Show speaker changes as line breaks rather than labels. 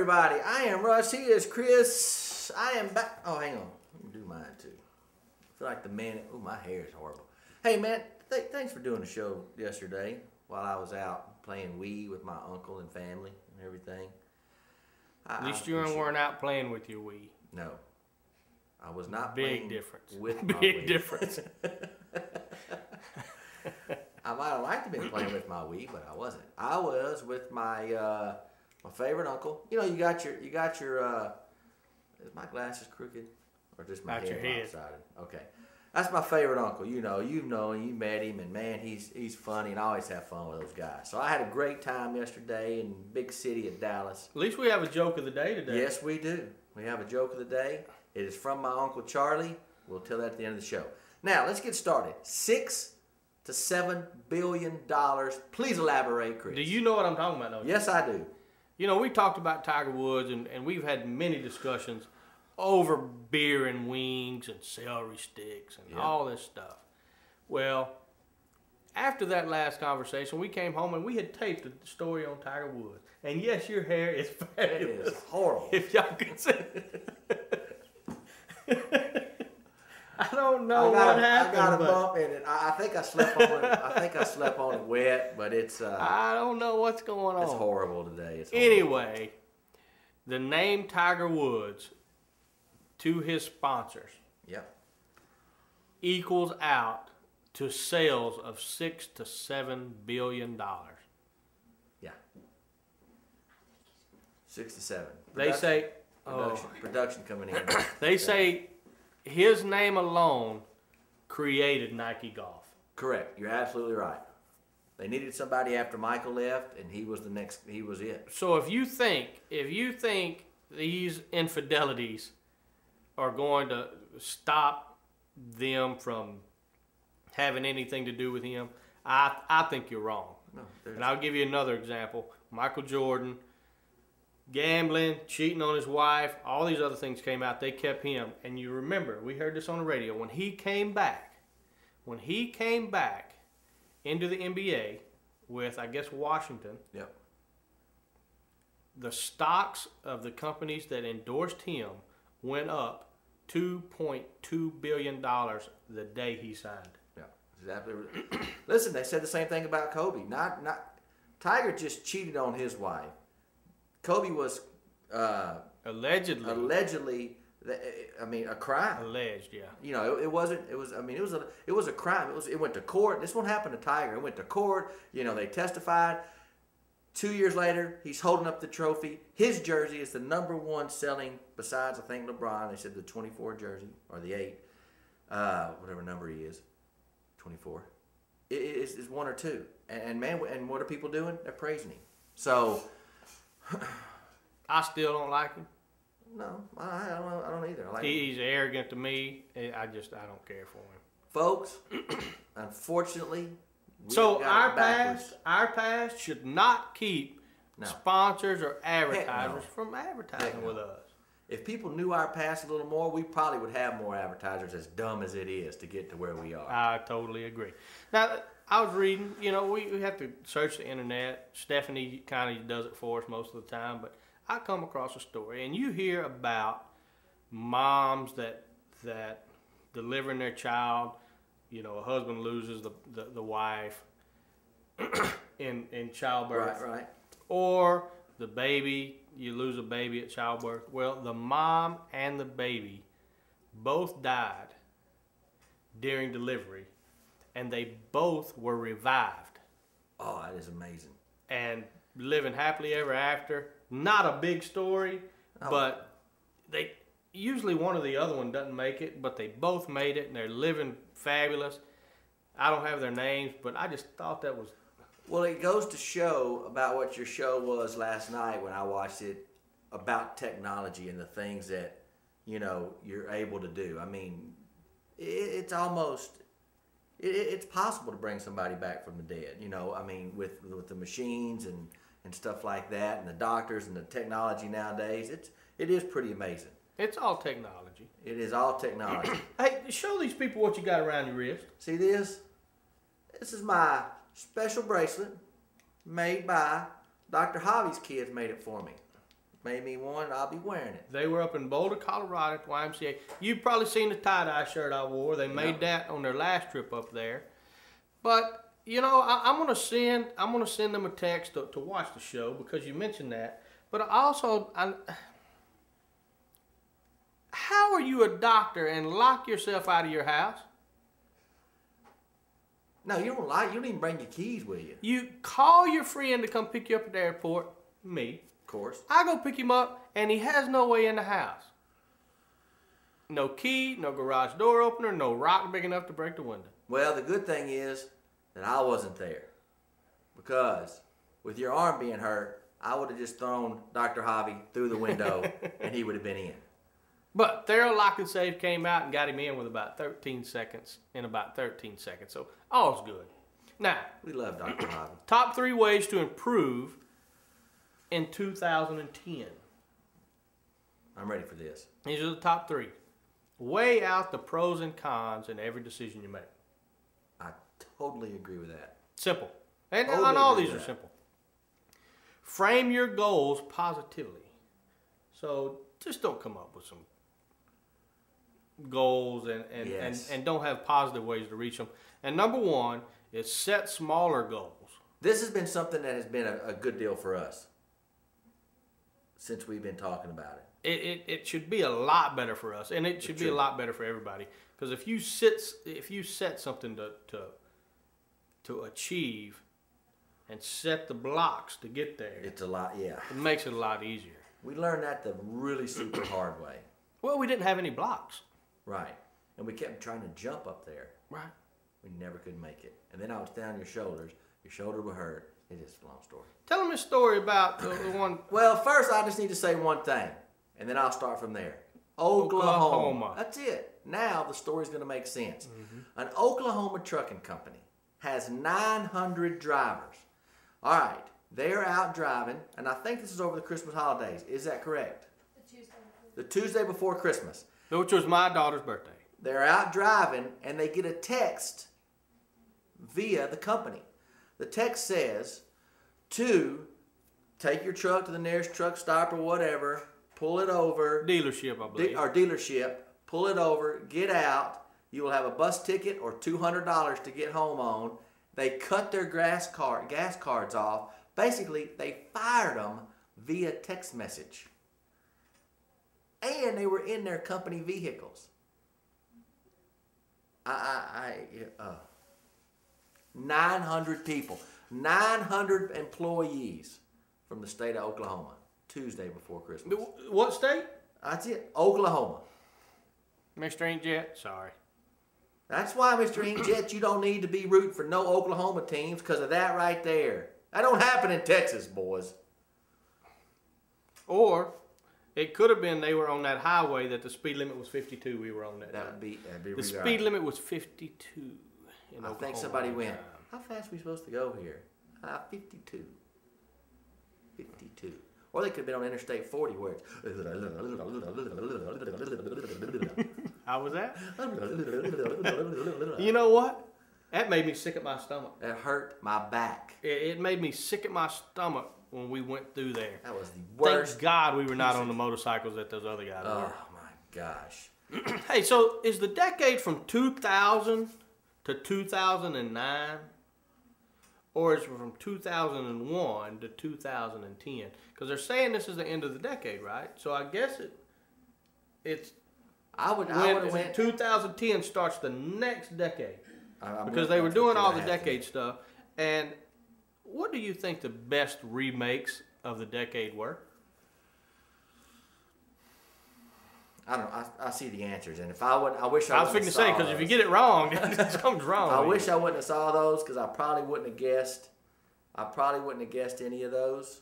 everybody. I am Russ. He is Chris. I am back. Oh, hang on. Let me do mine too. I feel like the man. Oh, my hair is horrible. Hey, man. Thanks for doing the show yesterday while I was out playing Wii with my uncle and family and everything.
At least you weren't out playing with your Wii.
No. I was not
Big
playing
difference.
with my
Big
Wii.
difference.
I might have liked to be playing with my Wii, but I wasn't. I was with my my favorite uncle. You know, you got your is my glasses crooked or just my head lopsided? Okay, that's my favorite uncle. You know him, you met him, and man, he's funny, and I always have fun with those guys. So I had a great time yesterday in big city of Dallas.
At least we have a joke of the day today.
Yes, we do. We have a joke of the day. It is from my Uncle Charlie. We'll tell that at the end of the show. Now let's get started. $6 to $7 billion. Please elaborate, Chris.
Do you know what I'm talking about, though?
Yes, I do.
You know, we talked about Tiger Woods, and we've had many discussions over beer and wings and celery sticks and all this stuff. Well, after that last conversation, we came home and we had taped the story on Tiger Woods. And yes, your hair is fabulous.
It is horrible.
If y'all can see it. I don't know what happened.
I got a bump in it. I think I slept on it. I think I slept on it wet, but it's.
I don't know what's going on.
It's horrible today. It's horrible.
Anyway, the name Tiger Woods to his sponsors.
Yep.
Equals out to sales of $6 to $7 billion.
Yeah. 6 to 7.
They say
production coming in.
They say his name alone created Nike Golf.
Correct. You're absolutely right. They needed somebody after Michael left, and he was the next. He was it.
So if you think these infidelities are going to stop them from having anything to do with him, I think you're wrong.
No,
and I'll give you another example. Michael Jordan, gambling, cheating on his wife, all these other things came out. They kept him. And you remember, we heard this on the radio, when he came back into the NBA with, I guess, Washington,
yep,
the stocks of the companies that endorsed him went up $2.2 billion the day he signed.
Yeah, exactly. Listen, they said the same thing about Kobe. Not Tiger just cheated on his wife. Kobe was allegedly. I mean, a crime.
Alleged, yeah.
You know, it wasn't. It was. I mean, it was a crime. It went to court. This one happened to Tiger. It went to court. You know, they testified. 2 years later, he's holding up the trophy. His jersey is the #1 selling, besides I think LeBron. They said the 24 jersey or the 8, whatever number he is, 24. It's 1 or 2. And man, and what are people doing? They're praising him. So.
I still don't like him.
No, I don't either. I like
he's arrogant to me. I don't care for him.
Folks, unfortunately,
so our past should not keep sponsors or advertisers from advertising with us.
If people knew our past a little more, we probably would have more advertisers, as dumb as it is to get to where we are.
I totally agree. Now, I was reading, you know, we have to search the internet. Stephanie kind of does it for us most of the time, but I come across a story, and you hear about moms that delivering their child, you know, a husband loses the wife in childbirth.
Right.
Or the baby, you lose a baby at childbirth. Well, the mom and the baby both died during delivery, and they both were revived.
Oh, that is amazing.
And living happily ever after. Not a big story, but they usually one or the other one doesn't make it, but they both made it, and they're living fabulous. I don't have their names, but I just thought that was...
Well, it goes to show about what your show was last night when I watched it, about technology and the things that, you know, you're able to do. I mean, it's almost... It's possible to bring somebody back from the dead, you know, I mean, with the machines and stuff like that, and the doctors and the technology nowadays. It is pretty amazing.
It's all technology.
It is all technology.
Hey, show these people what you got around your wrist.
See this? This is my special bracelet made by Dr. Hobby's kids made it for me. made me one. I'll be wearing it.
They were up in Boulder, Colorado at the YMCA. You've probably seen the tie-dye shirt I wore. They made that on their last trip up there. But you know, I'm gonna send them a text to watch the show because you mentioned that. But how are you a doctor and lock yourself out of your house?
No, you don't even bring your keys with you.
You call your friend to come pick you up at the airport. Me.
Of course.
I go pick him up, and he has no way in the house. No key, no garage door opener, no rock big enough to break the window.
Well, the good thing is that I wasn't there. Because with your arm being hurt, I would have just thrown Dr. Javi through the window, and he would have been in.
But Thorough Lock and Safe came out and got him in with about 13 seconds, So all's good. Now,
we love Dr. Javi.
Top 3 ways to improve in 2010.
I'm ready for this.
These are the top 3. Weigh out the pros and cons in every decision you make.
I totally agree with that.
Simple. And
Totally
all
agree
these
with
are
that.
simple. Frame your goals positively. So just don't come up with some goals and don't have positive ways to reach them. And number 1 is set smaller goals.
This has been something that has been a good deal for us since we've been talking about it.
It should be a lot better for us, and it should be a lot better for everybody. Because if you set something to achieve and set the blocks to get there,
It's a lot, yeah.
it makes it a lot easier.
We learned that the really super hard way.
Well, we didn't have any blocks.
Right. And we kept trying to jump up there.
Right.
We never could make it. And then I was down your shoulders. Your shoulder would hurt. It is a long story.
Tell them a story about the one.
Well, first I just need to say one thing, and then I'll start from there. Oklahoma. That's it. Now the story's going to make sense. An Oklahoma trucking company has 900 drivers. All right. They're out driving, and I think this is over the Christmas holidays. Is that correct? The Tuesday before Christmas.
Which was my daughter's birthday.
They're out driving, and they get a text via the company. The text says to take your truck to the nearest truck stop or whatever, pull it over.
Dealership, I believe.
Or dealership, pull it over, get out. You will have a bus ticket or $200 to get home on. They cut their gas cards off. Basically, they fired them via text message. And they were in their company vehicles. 900 people, 900 employees from the state of Oklahoma, Tuesday before Christmas.
What state?
That's it, Oklahoma.
Mr. Inkjet, sorry.
That's why, Mr. Inkjet, you don't need to be rooting for no Oklahoma teams because of that right there. That don't happen in Texas, boys.
Or it could have been they were on that highway that the speed limit was 52. We were on that.
That'd be
the speed limit was 52.
I think somebody went, how fast are we supposed to go here? 52. 52. Or they could have been on Interstate 40 where it's...
How was that? You know what? That made me sick at my stomach.
It hurt my back.
It made me sick at my stomach when we went through there.
That was the worst.
Thank God we were not on the motorcycles that those other guys were.
Oh, my gosh.
Hey, so is the decade from 2000 to 2009? Or is it from 2001 to 2010? Because they're saying this is the end of the decade, right? So I guess it's... I would have went... 2010 starts the next decade. Because they were doing all the decade stuff. And what do you think the best remakes of the decade were?
I don't know. I see the answers, and if I would, I wish
I was fixing to say, because if you get it wrong, something's wrong.
I wish I wouldn't have saw those, because I probably wouldn't have guessed. I probably wouldn't have guessed any of those.